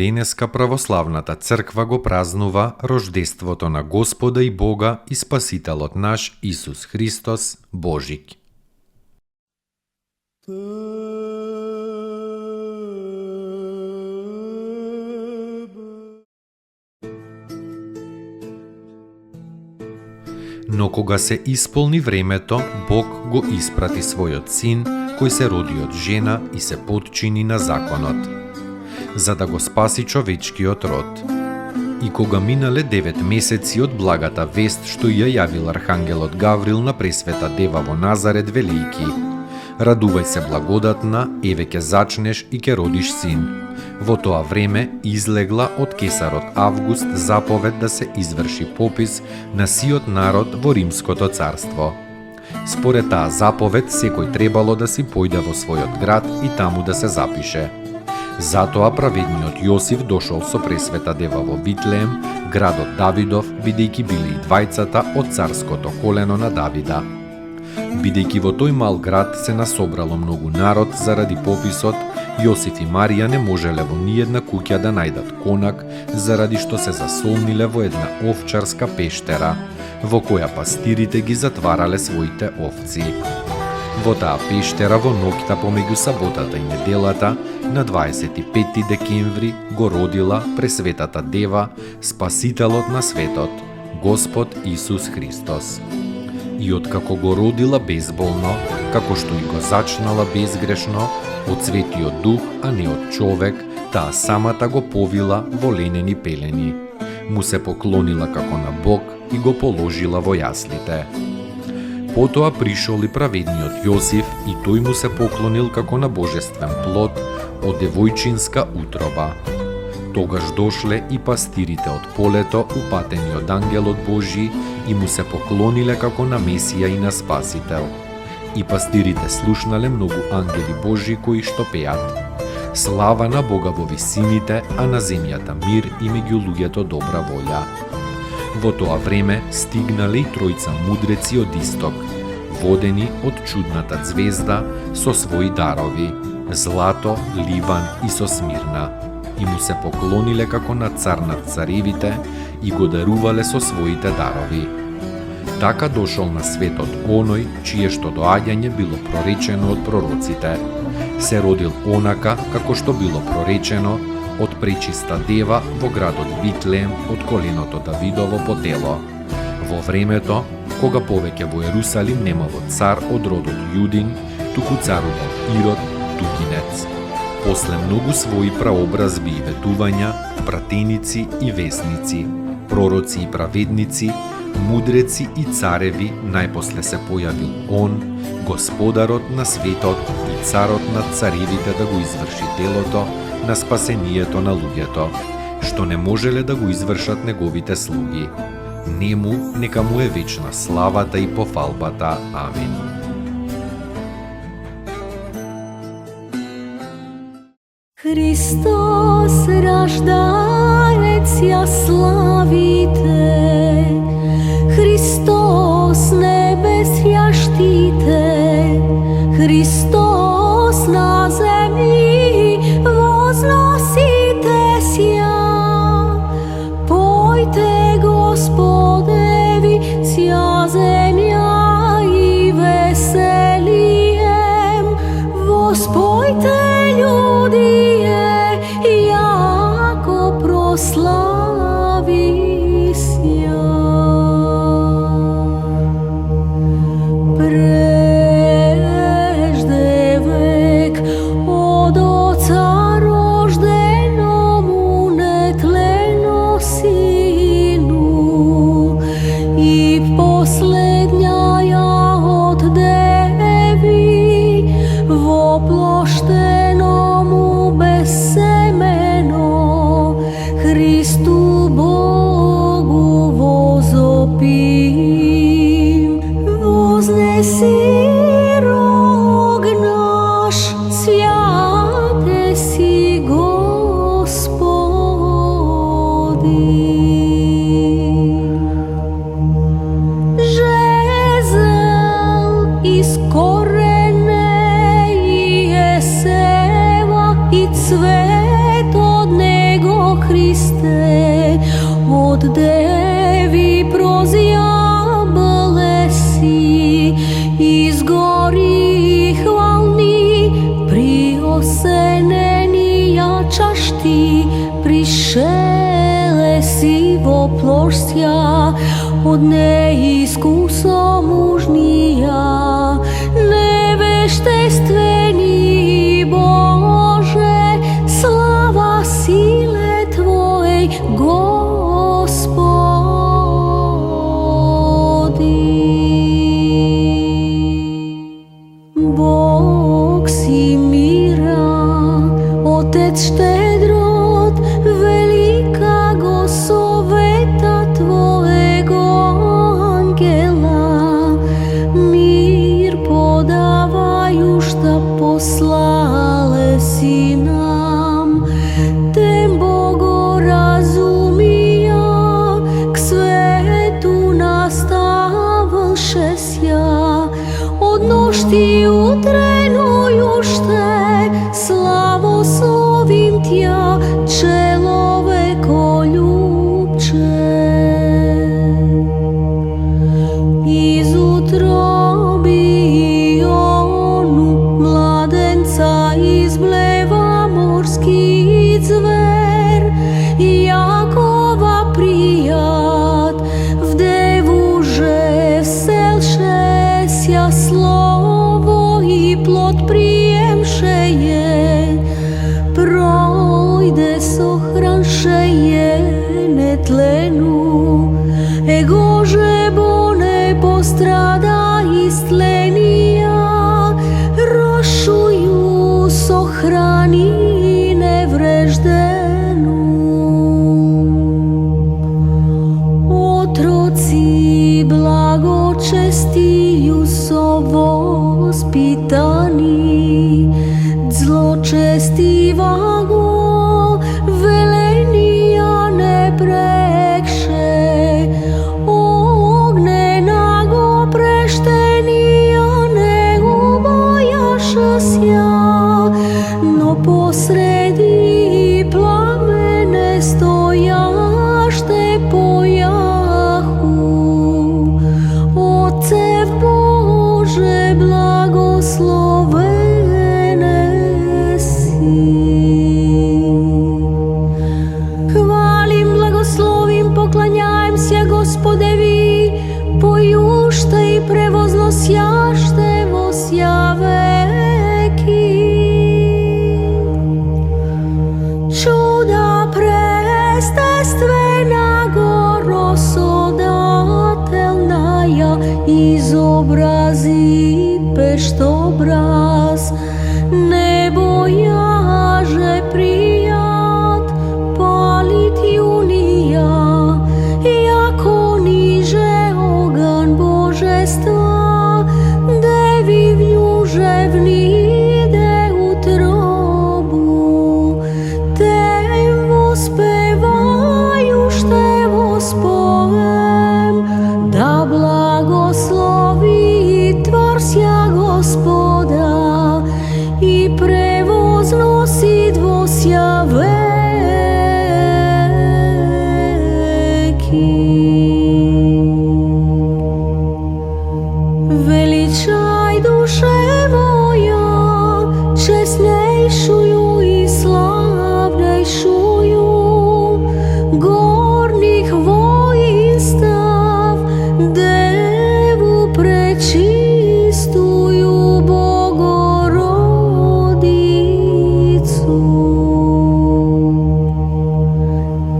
Денеска православната црква го празнува рождеството на Господа и Бога и Спасителот наш Исус Христос, Божик. Но кога се исполни времето, Бог го испрати својот син, кој се роди од жена и се потчини на законот, за да го спаси човечкиот род. И кога минале 9 месеци од благата вест што ја јавил архангелот Гаврил на Пресвета Дева во Назарет велејки: Радувај се благодатна, еве ќе зачнеш и ќе родиш син. Во тоа време излегла од кесарот Август заповед да се изврши попис на сиот народ во Римското царство. Според таа заповед секој требало да си појде во својот град и таму да се запише. Затоа праведниот Јосиф дошол со Пресвета Дева во Витлеем, градот Давидов, бидејќи били и двајцата од царското колено на Давида. Бидејќи во тој мал град се насобрало многу народ заради пописот, Јосиф и Марија не можеле во ниедна куќа да најдат конак, заради што се засолниле во една овчарска пештера, во која пастирите ги затварале своите овци. Во таа пештера во ноќта помеѓу саботата и неделата, на 25 декември, го родила Пресветата Дева, Спасителот на светот, Господ Исус Христос. И откако го родила безболно, како што и го зачнала безгрешно, од Светиот Дух, а не од човек, таа самата го повила во ленени пелени. Му се поклонила како на Бог и го положила во јаслите. Потоа пришол и праведниот Јосиф и тој му се поклонил како на божествен плод од девојчинска утроба. Тогаш дошле и пастирите од полето, упатени од ангелот Божи, и му се поклониле како на Месија и на Спасител. И пастирите слушнале многу ангели Божи кои што пеат: Слава на Бога во висините, а на земјата мир и меѓу луѓето добра волја. Во тоа време стигнале и тројца мудреци од исток, водени од чудната звезда со своји дарови: злато, ливан и со смирна. И му се поклониле како на цар над царевите и го дарувале со своите дарови. Така дошол на светот оној, чие што доаѓање било проречено од пророците. Се родил онака како што било проречено од пречиста дева во градот Витлеем од коленото Давидово по тело. Во времето, кога повеќе во Ерусалим немало цар од родот Јудин, туку царувал Ирод Тугинец. После многу своји праобразби и ветувања, пратеници и весници, пророци и праведници, мудреци и цареви, најпосле се појавил он, Господарот на светот и царот над царевите, да го изврши делото на спасението на луѓето, што не можеле да го извршат неговите слуги. Нему нека му е вечна славата и пофалбата. Амин. Христос раждаец ја славите, Христос небес ја штите, Христос на земји возносите сја. Појте Господеви сја земја и веселием, воспојте људи јако прослави сја. Прежде Rog naš, svjate si Gospodin. Žezel iz korene Jeseva i cvet od Nego Hriste, od devi prozjabale si, izgori hvalni, prioseneni jačaš ti, prišele si voplošća, od neiskuso mužnija, neveštestveni Bože, slava sile Tvojej, Gospodin. Bog si mira, Otec štedrot, velika Gosoveta Tvojego angela, mir podavaju šta poslale si nam, tem Bogo razumija, k svetu nastavlše sja, od nošti utrenujušte, slavoslovim Tja, čeloveko ljubče. Iz utrobi Ionu, mladenca izbleva morski zver, Jakova prijat, v devuže vselše sja slovo i plod prijemše je, projde sohranše je netlenu, egože bo ne postrada istlenija, rošuju sohrani nevreždenu. Otroci blagočestiju so vospitani, zločestivago velenija ne prekše, ognjenago preštenija ne ubojaša sja, no posredi plamene stojašte pojahu. Ocev Bože, blagoslovene si. Hvalim, blagoslovim, poklanjajem se Gospodevi, pojušte i prevozno sjašte vo sja veki. Čuda prestestvena gorosodatelnaja, izobrazi peštobraz, ne bojaže prijat, palit junija, jako niže ogan božestva, devi vnjuže vnide utrobu, te vospevaju šte vospoem, da blagoslovi tvorsja Gospoda i prevozno si dvosja veki. Veličaj duše moja, česnejšuju i slavnejšuju gornjih vojinstav, devu prečistuju Bogorodicu.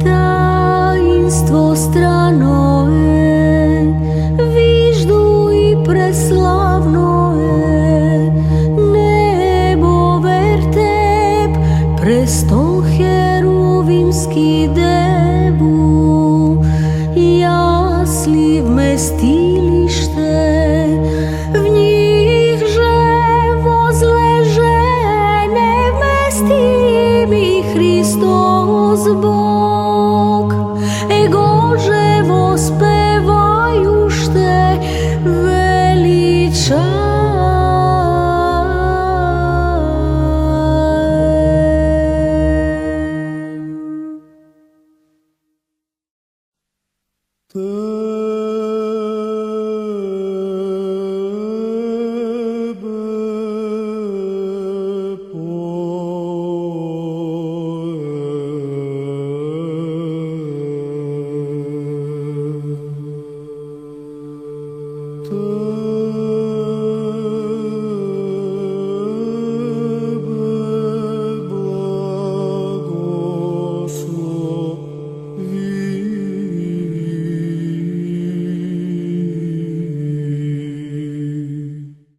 Tajinstvo strano je, viždu i preslavno je, nebo vertep, prestol heru čast